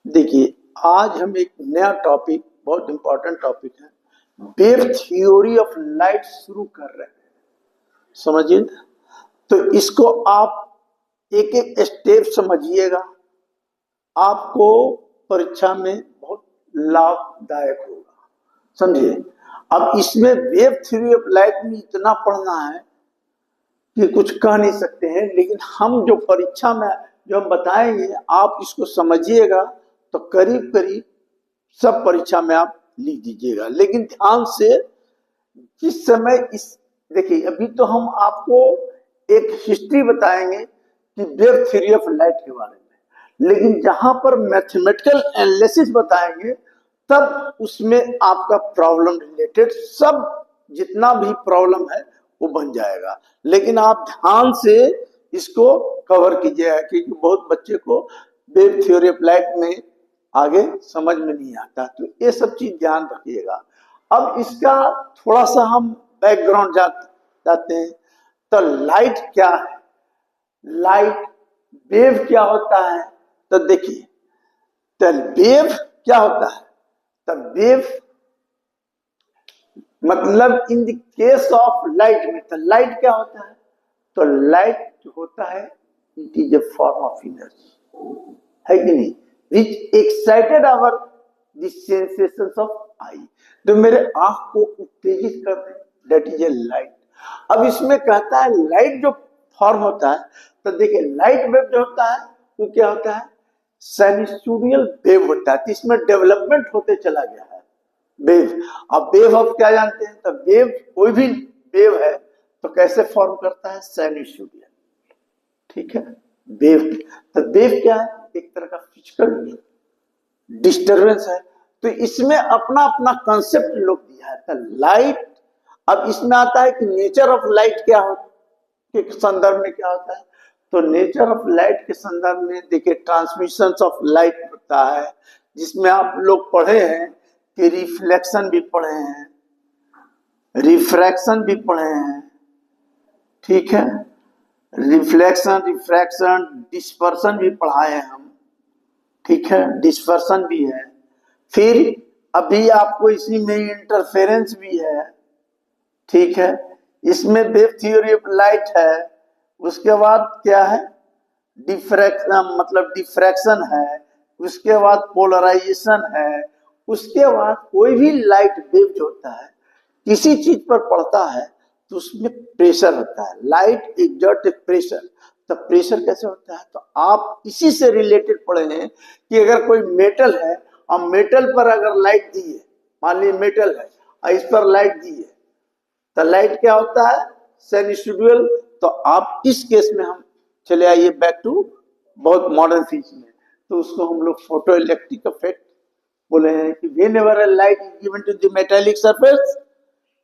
देखिए, आज हम एक नया टॉपिक, बहुत इंपॉर्टेंट टॉपिक है, वेव थ्योरी ऑफ लाइट शुरू कर रहे हैं। समझिए, तो इसको आप एक एक स्टेप समझिएगा, आपको परीक्षा में बहुत लाभदायक होगा। समझिए, अब इसमें वेव थ्योरी ऑफ लाइट में इतना पढ़ना है कि कुछ कह नहीं सकते हैं, लेकिन हम जो परीक्षा में जो हम बताएंगे आप इसको समझिएगा तो करीब करीब सब परीक्षा में आप लिख दीजिएगा। लेकिन ध्यान से, जिस समय इस देखिए, अभी तो हम आपको एक हिस्ट्री बताएंगे कि वेव थ्योरी ऑफ लाइट के बारे में, लेकिन जहां पर मैथमेटिकल एनालिसिस बताएंगे तब उसमें आपका प्रॉब्लम रिलेटेड सब जितना भी प्रॉब्लम है वो बन जाएगा। लेकिन आप ध्यान से इसको कवर कीजिएगा, क्योंकि बहुत बच्चे को वेव थ्योरी ऑफ लाइट में आगे समझ में नहीं आता, तो ये सब चीज ध्यान रखिएगा। अब इसका थोड़ा सा हम बैकग्राउंड जाते हैं। तो लाइट क्या है, लाइट वेव क्या होता है, तो देखिए, तो वेव क्या होता है, तो वेव मतलब in the case of light में, तो लाइट क्या होता है, तो लाइट जो होता है it is a form of energy, है कि नहीं, which excited our the sensations of eye, जो मेरे आंख को उत्तेजित करते हैं, दैट इज ए लाइट। अब इसमें कहता है लाइट जो फॉर्म होता है, तो देखिए लाइट वेव जो होता है वो क्या होता है, साइनसॉइडल वेव होता है। तो इसमें डेवलपमेंट होते चला गया है वेव। अब वेव आप क्या जानते हैं, तो वेव कोई भी वेव है तो कैसे फॉर्म करता है, साइनसॉइडल, ठीक है, वेव। तो वेव क्या है, एक तरह का फिजिकल डिस्टरबेंस है। तो इसमें अपना अपना कंसेप्ट लोग दिया है। तो लाइट, अब इसमें आता है कि नेचर ऑफ लाइट क्या होता के संदर्भ में क्या होता है, तो नेचर ऑफ लाइट के संदर्भ में देखिए, ट्रांसमिशन ऑफ लाइट होता है, जिसमें आप लोग पढ़े हैं कि रिफ्लेक्शन भी पढ़े हैं, रिफ्रैक्शन भी पढ़े हैं, ठीक है, रिफ्लेक्शन, रिफ्रैक्शन, डिस्पर्सन भी पढ़ाए हैं हम, ठीक है, डिस्पर्सन भी है। फिर अभी आपको इसी में इंटरफेरेंस भी है, ठीक है, इसमें वेव थ्योरी ऑफ लाइट है। उसके बाद क्या है, डिफ्रैक्शन, मतलब डिफ्रैक्शन है। उसके बाद पोलराइजेशन है। उसके बाद कोई भी लाइट वेव जो होता है किसी चीज पर पड़ता है तो उसमें प्रेशर होता है, लाइट एग्जर्ट प्रेशर। तो प्रेशर कैसे होता है, तो आप इसी से रिलेटेड पढ़े हैं कि अगर कोई मेटल है और मेटल पर अगर लाइट दी है, मान लीजिए मेटल है और इस पर लाइट दी है, तो लाइट क्या होता है, साइनसॉइडल। तो आप इस केस में हम चले आइए बैक टू बहुत मॉडर्न फिजिक्स में, तो उसको हम लोग फोटो इलेक्ट्रिक इफेक्ट बोले हैं कि whenever a light is given to the metallic surface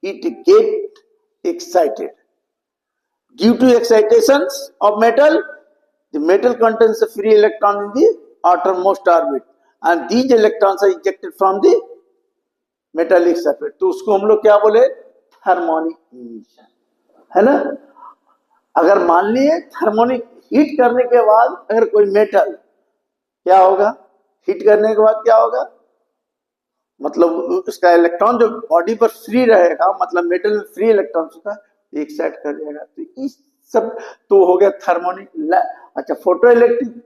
it get excited. Due to excitations of metal, the metal contains a free electron in the outermost orbit and these electrons are ejected from the metallic surface. तो उसको हम लोग क्या बोले, thermionic emission, है ना। अगर मान लिए थर्मोनिक हीट करने के बाद अगर कोई मेटल क्या होगा, हीट करने के बाद क्या होगा, मतलब उसका इलेक्ट्रॉन जो बॉडी पर फ्री रहेगा, मतलब मेटल में फ्री इलेक्ट्रॉन होता है, एक साइड कर जाएगा। तो इस सब तो हो गया थर्मोनिक। अच्छा, फोटो इलेक्ट्रिक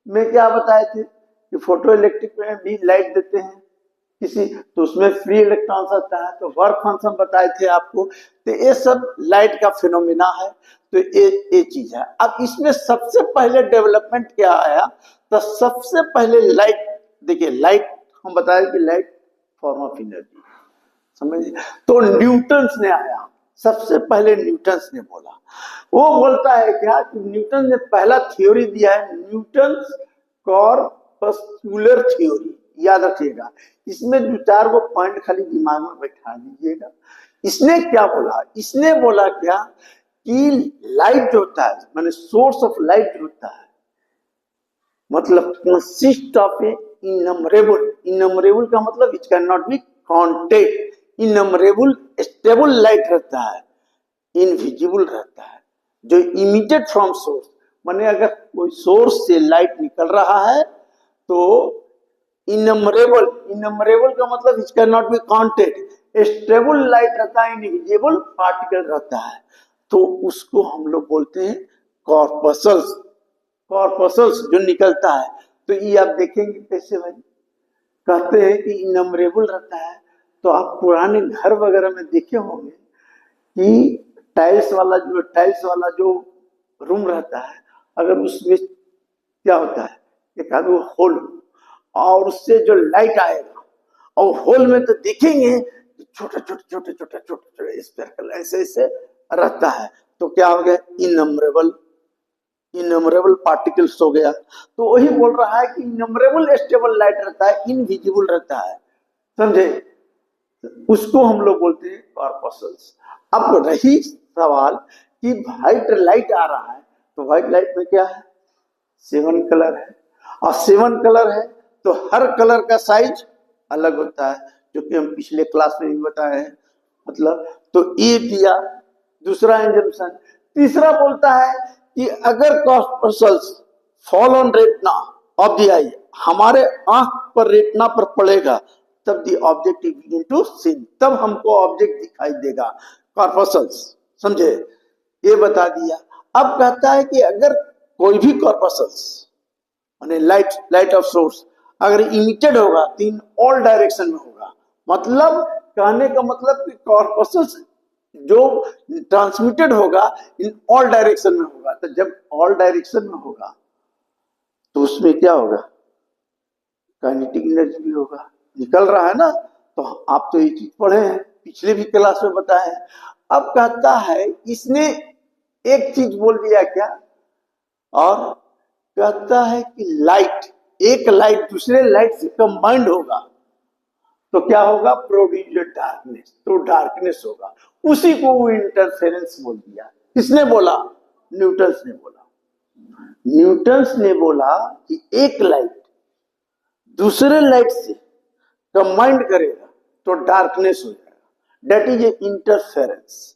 में क्या बताए थे कि फोटो इलेक्ट्रिक में भी लाइट देते हैं किसी, तो उसमें फ्री इलेक्ट्रॉन्स आता है, तो वर्क फंक्शन बताए थे आपको। तो ये सब लाइट का फिनोमिना है। तो ये चीज है। अब इसमें सबसे पहले डेवलपमेंट क्या आया, तो सबसे पहले लाइट, देखिए लाइट हम बताए कि लाइट फॉर्म ऑफ एनर्जी, समझिए। तो न्यूटन ने आया, सबसे पहले न्यूटन ने बोला। वो बोलता है क्या कि न्यूटन ने पहला थ्योरी दिया है, न्यूटन कॉर्पस्कुलर थ्योरी, याद रखिएगा। इसमें दो चार वो पॉइंट खाली दिमाग में बैठा दीजिएगा। इसने क्या बोला, इसने बोला क्या कि लाइट जो होता है, माने सोर्स ऑफ लाइट जो होता है, मतलब consist of A innumerable, innumerable का मतलब it can not be counted, innumerable stable light रहता है, इनविजिबल रहता है, जो इमिटेड फ्रॉम सोर्स, माने अगर कोई सोर्स से लाइट निकल रहा है तो इनमरेबल, इनमरेबल का मतलब it can not be counted. Stable light रहता है, इनविजिबल पार्टिकल रहता है, तो उसको हम लोग बोलते हैं कॉर्पसल्स। कॉर्पसल्स जो निकलता है, तो ये आप देखेंगे कैसे भाई, कहते हैं कि इनमरेबल रहता है। तो आप पुराने घर वगैरह में देखे होंगे कि टाइल्स वाला जो रूम रहता है, अगर उसमें क्या होता है, एक आध वो होल, और उससे जो लाइट आएगा, और होल में तो देखेंगे छोटे छोटे छोटे छोटे छोटे छोटे स्पेरिकल ऐसे ऐसे रहता है, तो क्या हो गया, इनमरेबल, इनमरेबल पार्टिकल्स हो गया। तो वही बोल रहा है कि इनमरेबल स्टेबल लाइट रहता है, इनविजिबल रहता है, समझे, उसको हम लोग बोलते हैं कॉर्पसल्स। अब रही सवाल कि व्हाइट लाइट आ रहा है, तो व्हाइट लाइट में क्या है, 7 कलर है, और 7 कलर है तो हर कलर का साइज अलग होता है, जो कि हम पिछले क्लास में भी बताए हैं। मतलब तो ये दिया दूसरा इंजम्पशन। तीसरा बोलता है कि अगर corpuscles fall on retina of the eye, हमारे आंख पर रेटिना पर पड़ेगा, तब the object begin to seen, तब हमको ऑब्जेक्ट दिखाई देगा, कॉर्पसल्स, समझे, ये बता दिया। अब कहता है कि अगर कोई भी कॉर्पसल्स माने लाइट ऑफ सोर्स अगर इमिटेड होगा तो इन ऑल डायरेक्शन में होगा, मतलब कहने का मतलब कि कॉर्पसल्स जो ट्रांसमिटेड होगा इन ऑल डायरेक्शन में होगा। तो जब ऑल डायरेक्शन में होगा तो उसमें क्या होगा, काइनेटिक एनर्जी भी होगा, निकल रहा है ना। तो आप तो ये चीज पढ़े हैं, पिछले भी क्लास में बताए हैं। अब कहता है इसने एक चीज बोल दिया क्या, और कहता है कि लाइट, एक लाइट दूसरे लाइट से कंबाइंड होगा तो क्या होगा, प्रोड्यूस डार्कनेस, तो डार्कनेस होगा, उसी को वो इंटरफेरेंस बोल दिया। किसने बोला, न्यूटन्स ने बोला। न्यूटन्स ने बोला कि एक लाइट दूसरे लाइट से कंबाइंड करेगा तो डार्कनेस हो जाएगा, दैट इज ए इंटरफेरेंस।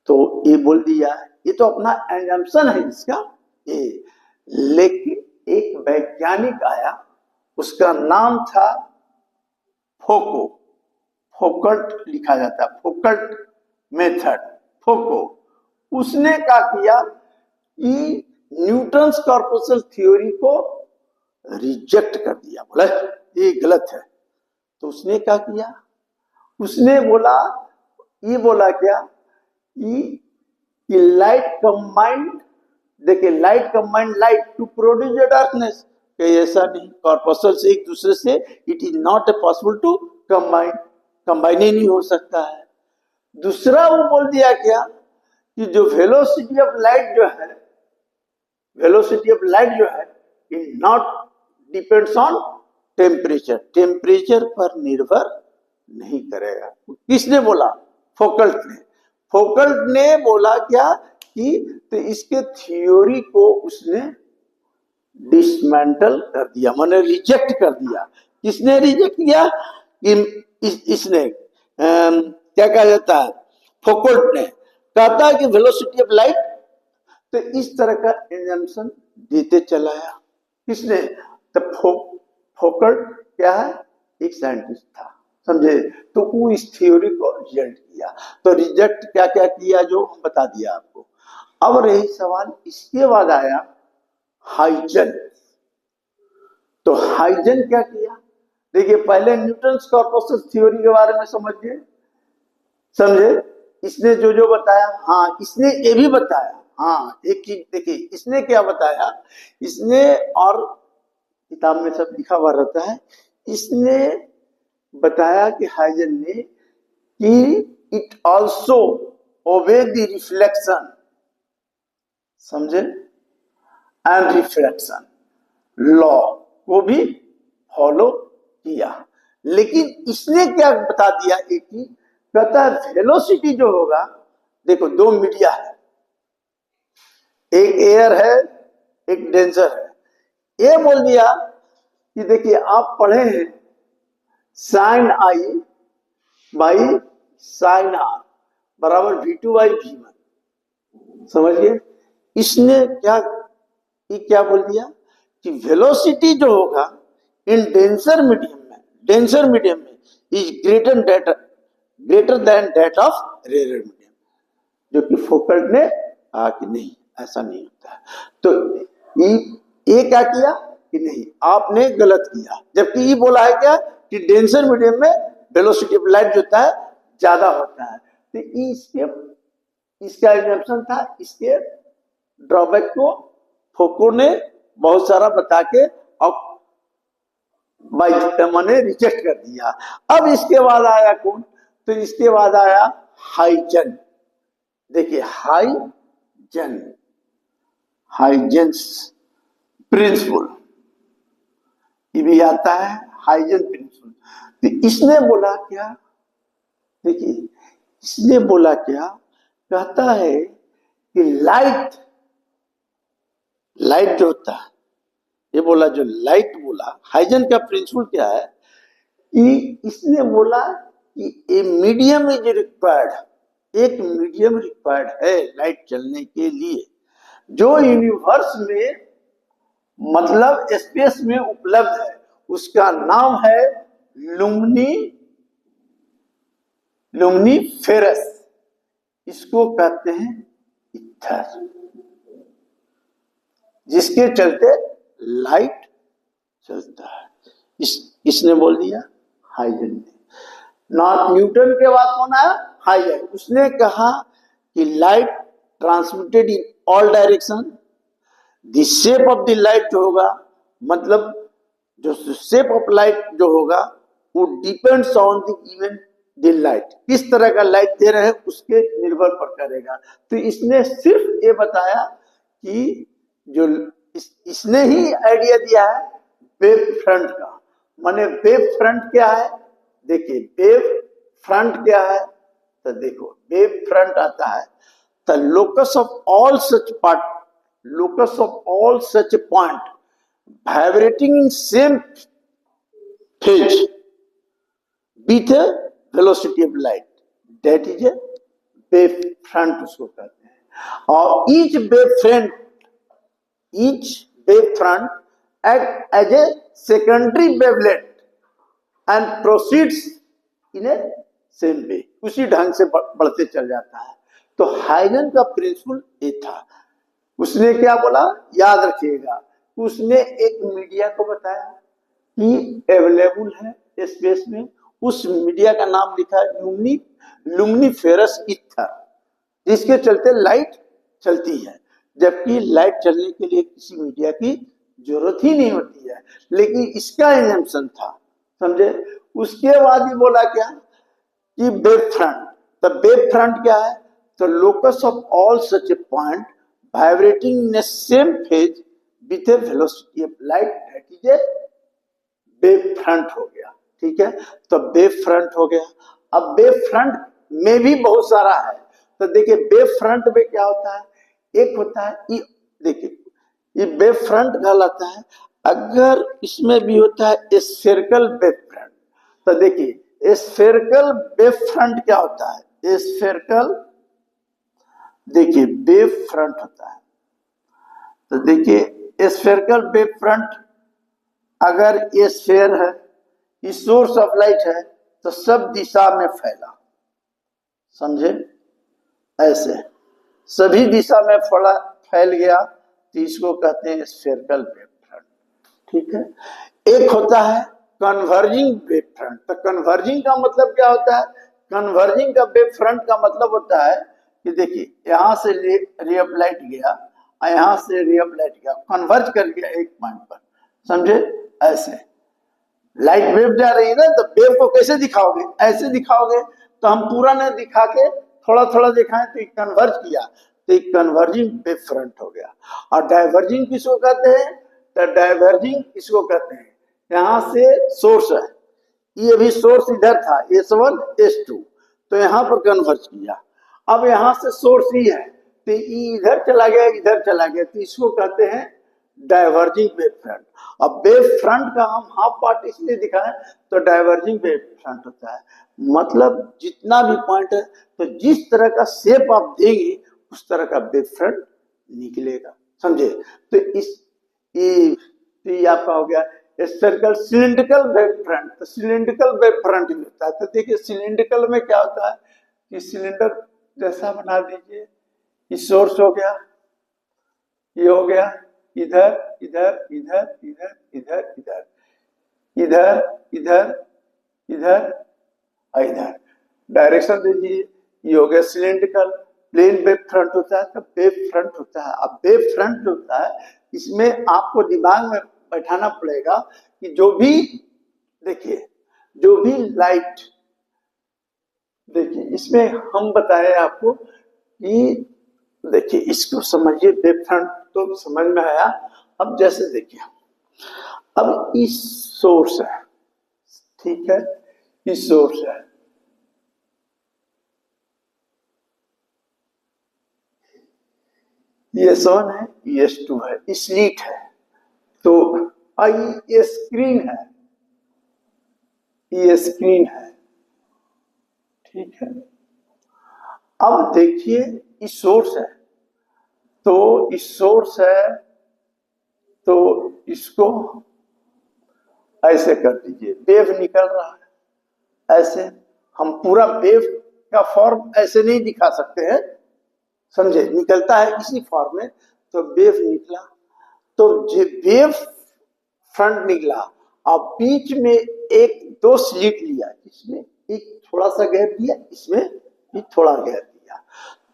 तो ये बोल दिया, ये तो अपना एजम्पशन है इसका ये। लेकिन एक वैज्ञानिक आया, उसका नाम था फोको, फोकल्ट लिखा जाता है, फोकल्ट मेथड, फोको। उसने क्या किया कि न्यूटन्स कॉर्पसल थ्योरी को रिजेक्ट कर दिया, बोला ये गलत है। तो उसने क्या किया, उसने बोला, ये बोला क्या कि लाइट कंबाइंड, देखिए light combined light to produce the darkness, ऐसा नहीं, कॉर्पसल्स एक दूसरे से it is not possible to combine, combine ही नहीं हो सकता है। दूसरा वो बोल दिया क्या कि जो वेलोसिटी ऑफ लाइट जो है, वेलोसिटी ऑफ लाइट जो है it not depends on temperature, temperature पर निर्भर नहीं करेगा। किसने बोला, फोकल्ट ने। फोकल्ट ने बोला क्या कि तो इसके थ्योरी को उसने डिसमेंटल कर दिया, माने रिजेक्ट कर दिया। किसने रिजेक्ट किया, इसने क्या कहा जाता है, फोकल्ट ने। कहता है कि वेलोसिटी ऑफ लाइट, तो इस तरह का एजम्पशन देते चलाया। किसने, तो फोकल्ट क्या है, एक साइंटिस्ट था, समझे। तो वो इस थ्योरी को रिजेक्ट किया। तो रिजेक्ट क्या क्या किया जो हम बता दिया आपको। अब रही सवाल, इसके बाद आया हाइजन। तो हाइजन क्या किया, देखिए पहले न्यूटन्स कॉर्पसल थ्योरी के बारे में समझिए, समझे, इसने जो जो बताया, हाँ इसने ये भी बताया, हाँ एक चीज देखिए इसने क्या बताया, इसने, और किताब में सब लिखा हुआ रहता है, इसने बताया कि हाइजन ने कि it also obey the reflection, समझे, एंड रिफ्लेक्शन लॉ को भी फॉलो किया। लेकिन इसने क्या बता दिया, एक ही कहता है वेलोसिटी जो होगा, देखो दो मीडिया है, एक एयर है एक डेंसर है। ये बोल दिया कि देखिए आप पढ़े हैं sine i by sine r बराबर V2 बाई V1, समझिए। इसने क्या, ये क्या बोल दिया कि वेलोसिटी जो होगा इन डेंसर मीडियम में is greater than that of rare medium, जो कि फोकल्ट ने कहा कि नहीं, ऐसा नहीं होता है। तो ये क्या किया कि नहीं, आपने गलत किया, जबकि ये बोला है क्या कि डेंसर मीडियम में वेलोसिटी ऑफ लाइट जो होता है ज्यादा होता है। तो इसका एग्जाम्पशन था, इसके ड्रॉबैक को फोको ने बहुत सारा बता के और मैंने रिजेक्ट कर दिया। अब इसके बाद आया कौन, तो इसके बाद आया हाइजन। देखिए हाइजेंस प्रिंसिपल, ये भी आता है हाइजन प्रिंसिपल। तो इसने बोला क्या, देखिए इसने बोला क्या, कहता है कि लाइट जो होता है, ये बोला जो लाइट बोला, हाइजन का प्रिंसिपल क्या है कि इसने बोला कि ए मीडियम इज रिक्वायर्ड, एक मीडियम रिक्वायर्ड है लाइट चलने के लिए, जो यूनिवर्स में मतलब स्पेस में उपलब्ध है, उसका नाम है लुमिनिफेरस, इसको कहते हैं इथर, जिसके चलते लाइट चलता है। इसने बोल दिया हाइजन ने। न्यूटन के बाद कौन आया, हाइजन। उसने कहा कि light transmitted in all direction, the shape of the light जो होगा, मतलब जो शेप ऑफ लाइट जो होगा वो depends on the given the light, किस तरह का लाइट दे रहे हैं उसके निर्भर पर करेगा। तो इसने सिर्फ ये बताया कि जो इसने ही आइडिया दिया है वेव फ्रंट का। माने वेव फ्रंट क्या है, देखिए वेव फ्रंट क्या है, तो देखो वेव फ्रंट आता है the locus of all such point vibrating in same phase with velocity of light, that is a wave front उसको कहते हैं। और each wave front act as a secondary wavelet and proceeds in a same way, उसी ढंग से बढ़ते चल जाता है। तो हाइजन का प्रिंसिपल ये था। उसने क्या बोला, याद रखिएगा, उसने एक मीडिया को बताया कि अवेलेबल है स्पेस में, उस मीडिया का नाम लिखा है लुमिनिफेरस ईथर, जिसके चलते लाइट चलती है, जबकि लाइट चलने के लिए किसी मीडिया की जरूरत ही नहीं होती है, लेकिन इसका एग्जाम्पशन था, समझे। उसके बाद ही बोला क्या कि वेव फ्रंट। तो वेव फ्रंट क्या है, तो locus of all such A point vibrating in same phase with A velocity of light, that is a wave front हो गया। ठीक है, तो वेव फ्रंट हो गया। अब वेव फ्रंट में भी बहुत सारा है, तो देखिए वेव फ्रंट में क्या होता है, एक होता है ये, देखिए ये वेव फ्रंट कहलाता है। अगर इसमें भी होता है स्फेरिकल वेव फ्रंट, तो देखिए स्फेरिकल वेव फ्रंट क्या होता है, स्फेरिकल देखिए वेव फ्रंट होता है। तो देखिए स्फेरिकल वेव फ्रंट, अगर ये स्फेयर है, ये सोर्स ऑफ लाइट है, तो सब दिशा में फैला, समझे, ऐसे सभी दिशा में फैल गया, तो इसको कहते हैं स्फेरिकल वेव फ्रंट। ठीक है, एक होता है कन्वर्जिंग वेव फ्रंट। तो कन्वर्जिंग का मतलब क्या होता है, कन्वर्जिंग का वेव फ्रंट का मतलब होता है कि देखिए यहां से रे ऑफ लाइट गया और यहां से रे ऑफ लाइट गया, कन्वर्ज कर गया एक पॉइंट पर, समझे, ऐसे लाइट वेव जा रही है ना, तो वेव को कैसे दिखाओगे, ऐसे दिखाओगे, तो हम पूरा नहीं दिखा के थोड़ा थोड़ा दिखाएं, तो कन्वर्ज किया, तो एक कन्वर्जिंग वेव फ्रंट हो गया। और डाइवर्जिंग किसको कहते हैं, तो डाइवर्जिंग किसको कहते हैं, यहाँ से सोर्स है, ये भी सोर्स इधर था S1 S2, तो यहाँ पर कन्वर्ज किया। अब यहाँ से सोर्स ही है, तो इधर चला गया, तो इसको कहते हैं डाइवर्जिंग वेव फ्रंट। अब वेव फ्रंट का हम हाफ पार्ट इसलिए दिखाएं, तो डाइवर्जिंग वेव फ्रंट होता है, मतलब जितना भी पॉइंट है, तो जिस तरह का शेप आप देंगे उस तरह का वेव फ्रंट निकलेगा, समझे। तो ये आपका हो गया स्फेरिकल सिलिंड्रिकल वेव फ्रंट, तो सिलिंड्रिकल वेव फ्रंट भी होता है। तो देखिए सिलिंड्रिकल में क्या होता है कि सिलेंडर जैसा बना दीजिए, ये सोर्स हो गया, ये हो गया, इधर इधर इधर इधर इधर इधर इधर इधर इधर इधर डायरेक्शन दीजिए, ये हो गया सिलेंड्रिकल। प्लेन वेव फ्रंट होता है, तो वेव फ्रंट होता है। अब वेव फ्रंट होता है, इसमें आपको दिमाग में बैठाना पड़ेगा कि जो भी देखिए, जो भी लाइट, देखिए इसमें हम बताए आपको कि देखिए इसको समझिए, वेव फ्रंट तो समझ में आया। अब जैसे देखिए, अब इस सोर्स है, ठीक है, इस सोर्स है, ये S1 है, ये S2 है, स्लिट है, तो ये स्क्रीन है, ये स्क्रीन है, ठीक है। अब देखिए इस सोर्स है, तो इस सोर्स है, तो इसको ऐसे कर दीजिए, वेव निकल रहा है ऐसे। हम पूरा वेव का फॉर्म ऐसे नहीं दिखा सकते हैं, समझे, निकलता है इसी फॉर्म में। तो वेव निकला, तो ये वेव फ्रंट निकला, और बीच में एक दो स्लिट लिया, इसमें एक थोड़ा सा गैप दिया, इसमें एक थोड़ा गैप दिया,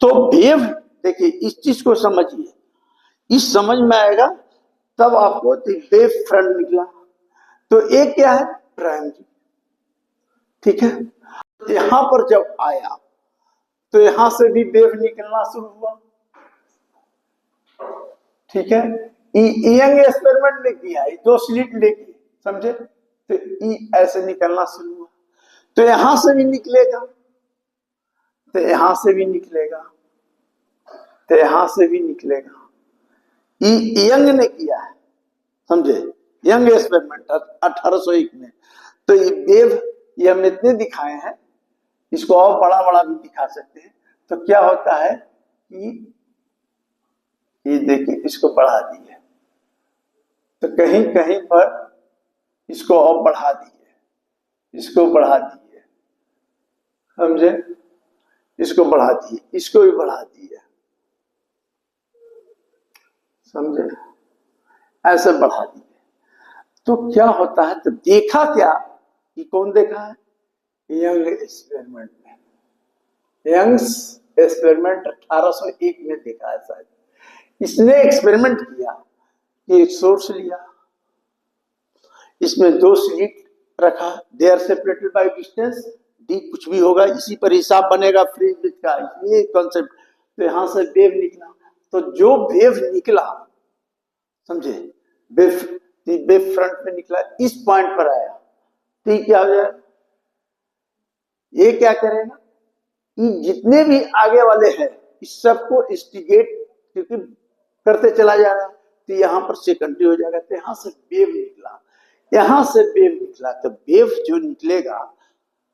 तो वेव, देखिए इस चीज को समझिए, इस समझ में आएगा तब आपको वेव फ्रंट निकला। तो एक क्या है, प्राइमरी, ठीक है। यहां पर जब आया तो यहां से भी वेव निकलना शुरू हुआ, ठीक है। यंग एक्सपेरिमेंट ने किया, दो स्लिट लेके, समझे, तो ऐसे निकलना शुरू हुआ, तो यहां से भी निकलेगा, तो यहां से भी निकलेगा, तो यहां से भी निकलेगा। यंग ने किया है, समझे, यंग एक्सपेरिमेंट 1801 में। तो ये वेव, ये हम इतने दिखाए हैं, इसको और बड़ा बड़ा भी दिखा सकते हैं। तो क्या होता है कि ये देखिए इसको बढ़ा दिए, तो कहीं कहीं पर इसको और बढ़ा दिए, इसको बढ़ा दिए, समझे, इसको बढ़ा दिए, इसको भी बढ़ा दिए, समझे, ऐसे बढ़ा दिए। तो क्या होता है, तो देखा क्या कि कौन देखा है, यंग एक्सपेरिमेंट में, यंग्स एक्सपेरिमेंट 1801 में देखा है शायद। इसने एक्सपेरिमेंट किया कि एक सोर्स लिया, इसमें दो स्लिट रखा, they are separated by distance d, कुछ भी होगा इसी पर हिसाब बनेगा फ्रीज का, ये कॉन्सेप्ट। तो यहां से वेव निकला, तो जो वेव निकला, समझे, वेव फ्रंट में निकला, इस पॉइंट पर आया, तो ये क्या हो जाए, ये क्या करेगा, ये जितने भी आगे वाले हैं इस सबको इंस्टिगेट क्योंकि करते चला जाएगा, तो यहां पर सेकेंडरी हो जाएगा। तो यहां से वेव निकला, यहां से वेव निकला, तो वेव जो निकलेगा,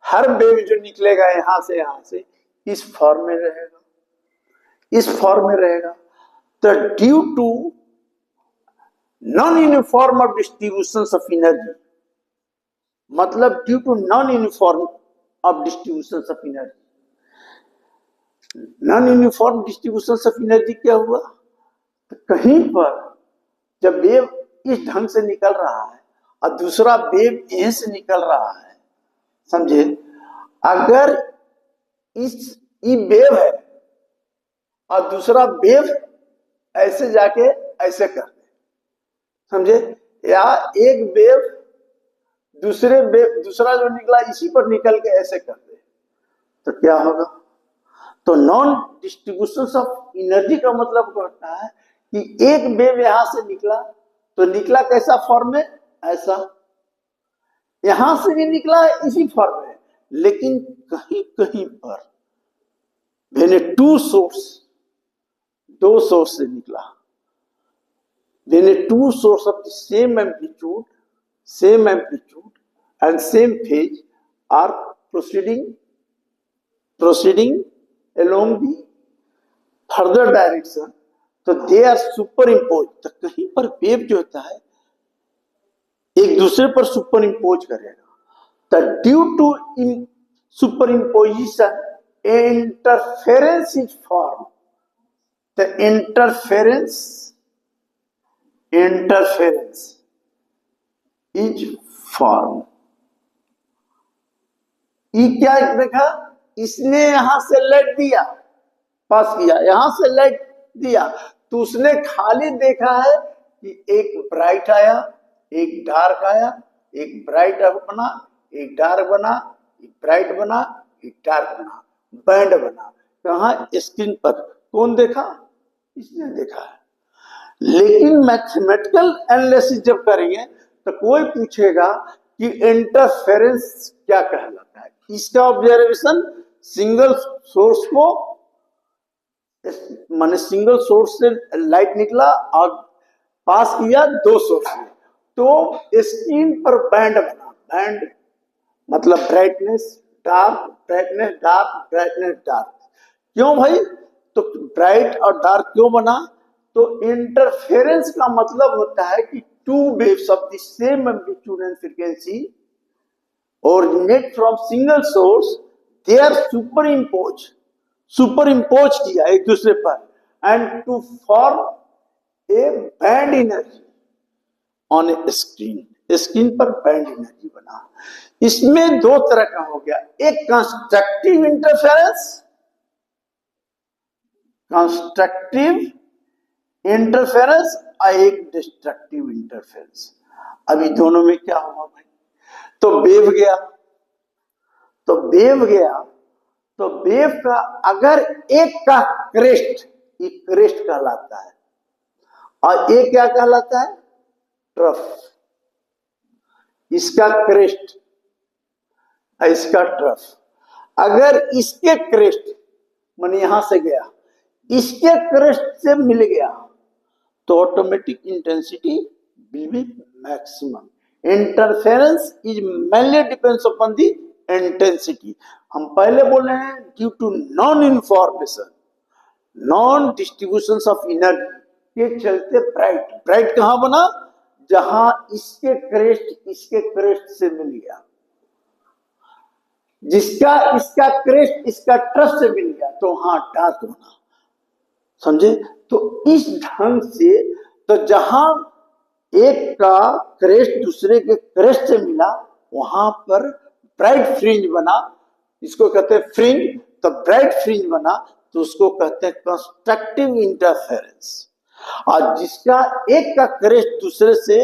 हर वेव जो निकलेगा यहां से इस फॉर्म में रहेगा, इस फॉर्म में रहेगा। तो due to non uniform of distribution of energy, मतलब due to non uniform of distribution of energy, non uniform distribution of energy क्या हुआ, तो कहीं पर जब वेव इस ढंग से निकल रहा है और दूसरा वेव यहीं से निकल रहा है, समझे, अगर इस वेव है और दूसरा वेव ऐसे जाके ऐसे कर दे, समझे, या एक वेव दूसरा जो निकला इसी पर निकल के ऐसे कर दे, तो क्या होगा। तो नॉन डिस्ट्रीब्यूशन ऑफ एनर्जी का मतलब होता है कि एक वेव यहां से निकला, तो निकला कैसा फॉर्म में, ऐसा, यहां से भी निकला इसी फॉर्म में, लेकिन कहीं कहीं पर मैंने दो सोर्स से निकला, मैंने two source of the same amplitude and same phase are proceeding along the further direction, तो दे आर सुपर इम्पोज। तो कहीं पर वेव जो होता है एक दूसरे पर सुपर इम्पोज करेगा। The due to superimposition interference is form. The interference is form. ये क्या देखा, इसने यहां से लाइट दिया, पास किया, यहां से लाइट दिया, तो उसने खाली देखा है कि एक ब्राइट आया, एक डार्क आया, एक ब्राइट बना, एक डार्क बना, एक ब्राइट बना, एक डार्क बना, बैंड बना। कहा स्क्रीन पर कौन देखा, इसने देखा है। लेकिन मैथमेटिकल एनालिसिस जब करेंगे तो कोई पूछेगा कि इंटरफेरेंस क्या कहलाता है। इसका ऑब्जर्वेशन सिंगल सोर्स को, माने सिंगल सोर्स से लाइट निकला और पास किया दो सोर्स से, तो स्क्रीन पर बैंड बना। बैंड मतलब brightness dark, brightness dark, brightness dark. क्यों भाई, तो ब्राइट और डार्क क्यों बना, तो इंटरफेरेंस का मतलब होता है कि two waves of the same amplitude and frequency originate from single source, they are superimpose किया एक दूसरे पर, and to form a band energy on a screen पर बैंड एनर्जी बना। इसमें दो तरह का हो गया, एक कंस्ट्रक्टिव इंटरफेरेंस और एक डिस्ट्रक्टिव इंटरफेरेंस। अभी दोनों में क्या हुआ भाई, तो वेव गया, तो वेव का अगर एक का क्रेस्ट, ये क्रेस्ट कहलाता है, और एक क्या कहलाता है, ट्रफ। इसका क्रेस्ट, इसका ट्रफ। अगर इसके क्रेस्ट माने यहां से गया, इसके क्रेस्ट से मिल गया, तो automatic intensity will be maximum. Interference is mainly depends upon the intensity. हम पहले बोले हैं due to non information, non distribution of energy के चलते ब्राइट कहां बना, जहां इसके क्रेस्ट से मिल गया, जिसका इसका क्रेस्ट इसका ट्रफ से मिल गया, तो वहां डार्क बना। समझे, तो इस ढंग से, तो जहां एक का क्रेस्ट दूसरे के क्रेस्ट से मिला, वहां पर ब्राइट फ्रिंज बना, इसको कहते हैं फ्रिंज। तो ब्राइट फ्रिंज बना, तो उसको कहते हैं कंस्ट्रक्टिव इंटरफेरेंस। और जिसका एक का क्रेस्ट दूसरे से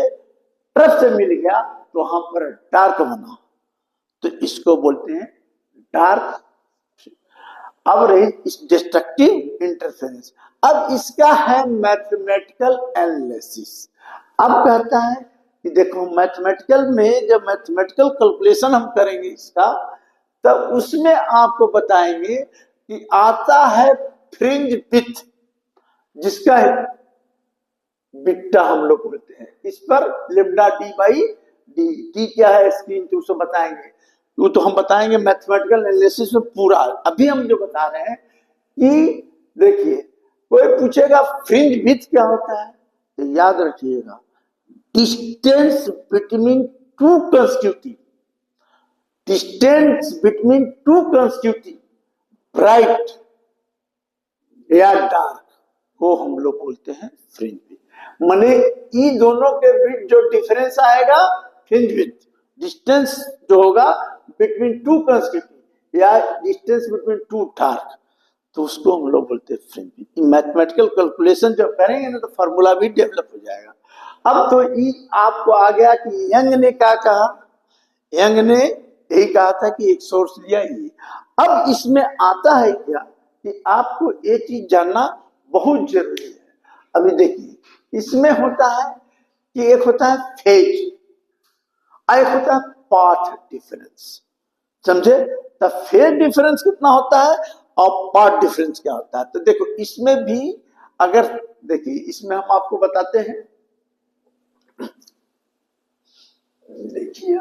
ट्रफ से मिल गया, तो वहां पर डार्क बना, तो इसको बोलते हैं डार्क। अब रही इस डिस्ट्रक्टिव इंटरफेरेंस। अब इसका है मैथमेटिकल एनालिसिस। अब कहता है कि देखो मैथमेटिकल में जब मैथमेटिकल कैलकुलेशन हम करेंगे इसका, तब उसमें आपको बताएंगे कि आता है फ्रिंज विड्थ, जिसका है बीटा हम लोग बोलते हैं, इस पर लेम्डा डी बाई डी क्या है स्क्रीन, तो उसको बताएंगे। वो तो हम बताएंगे मैथमेटिकल एनालिसिस में पूरा। अभी हम जो बता रहे हैं कि देखिए, कोई पूछेगा फ्रिंज विड्थ क्या होता है, तो याद रखिएगा distance between two consecutive bright या डार्क, वो हम लोग बोलते हैं फ्रिंज विड्थ। माने ये दोनों के बीच जो डिफरेंस आएगा, फ्रिंज विड्थ, डिस्टेंस जो होगा बिटवीन टू कंसेक्यूटिव या डिस्टेंस बिटवीन टू डार्क, तो उसको हम लोग बोलते हैं फ्रिंज विड्थ। मैथमेटिकल कैलकुलेशन जब करेंगे ना, तो फार्मूला भी डेवलप हो जाएगा। अब तो ये आपको आ गया कि यंग ने क्या कहा, यंग ने यही कहा था कि एक सोर्स लिया ही। अब इसमें आता है क्या कि आपको ये चीज जानना बहुत जरूरी है। अभी देखिए, इसमें होता है कि एक होता है फेज, एक होता है पाथ डिफरेंस। समझे, तो फेज डिफरेंस कितना होता है और पाथ डिफरेंस क्या होता है। तो देखो इसमें भी, अगर देखिए इसमें हम आपको बताते हैं, देखिए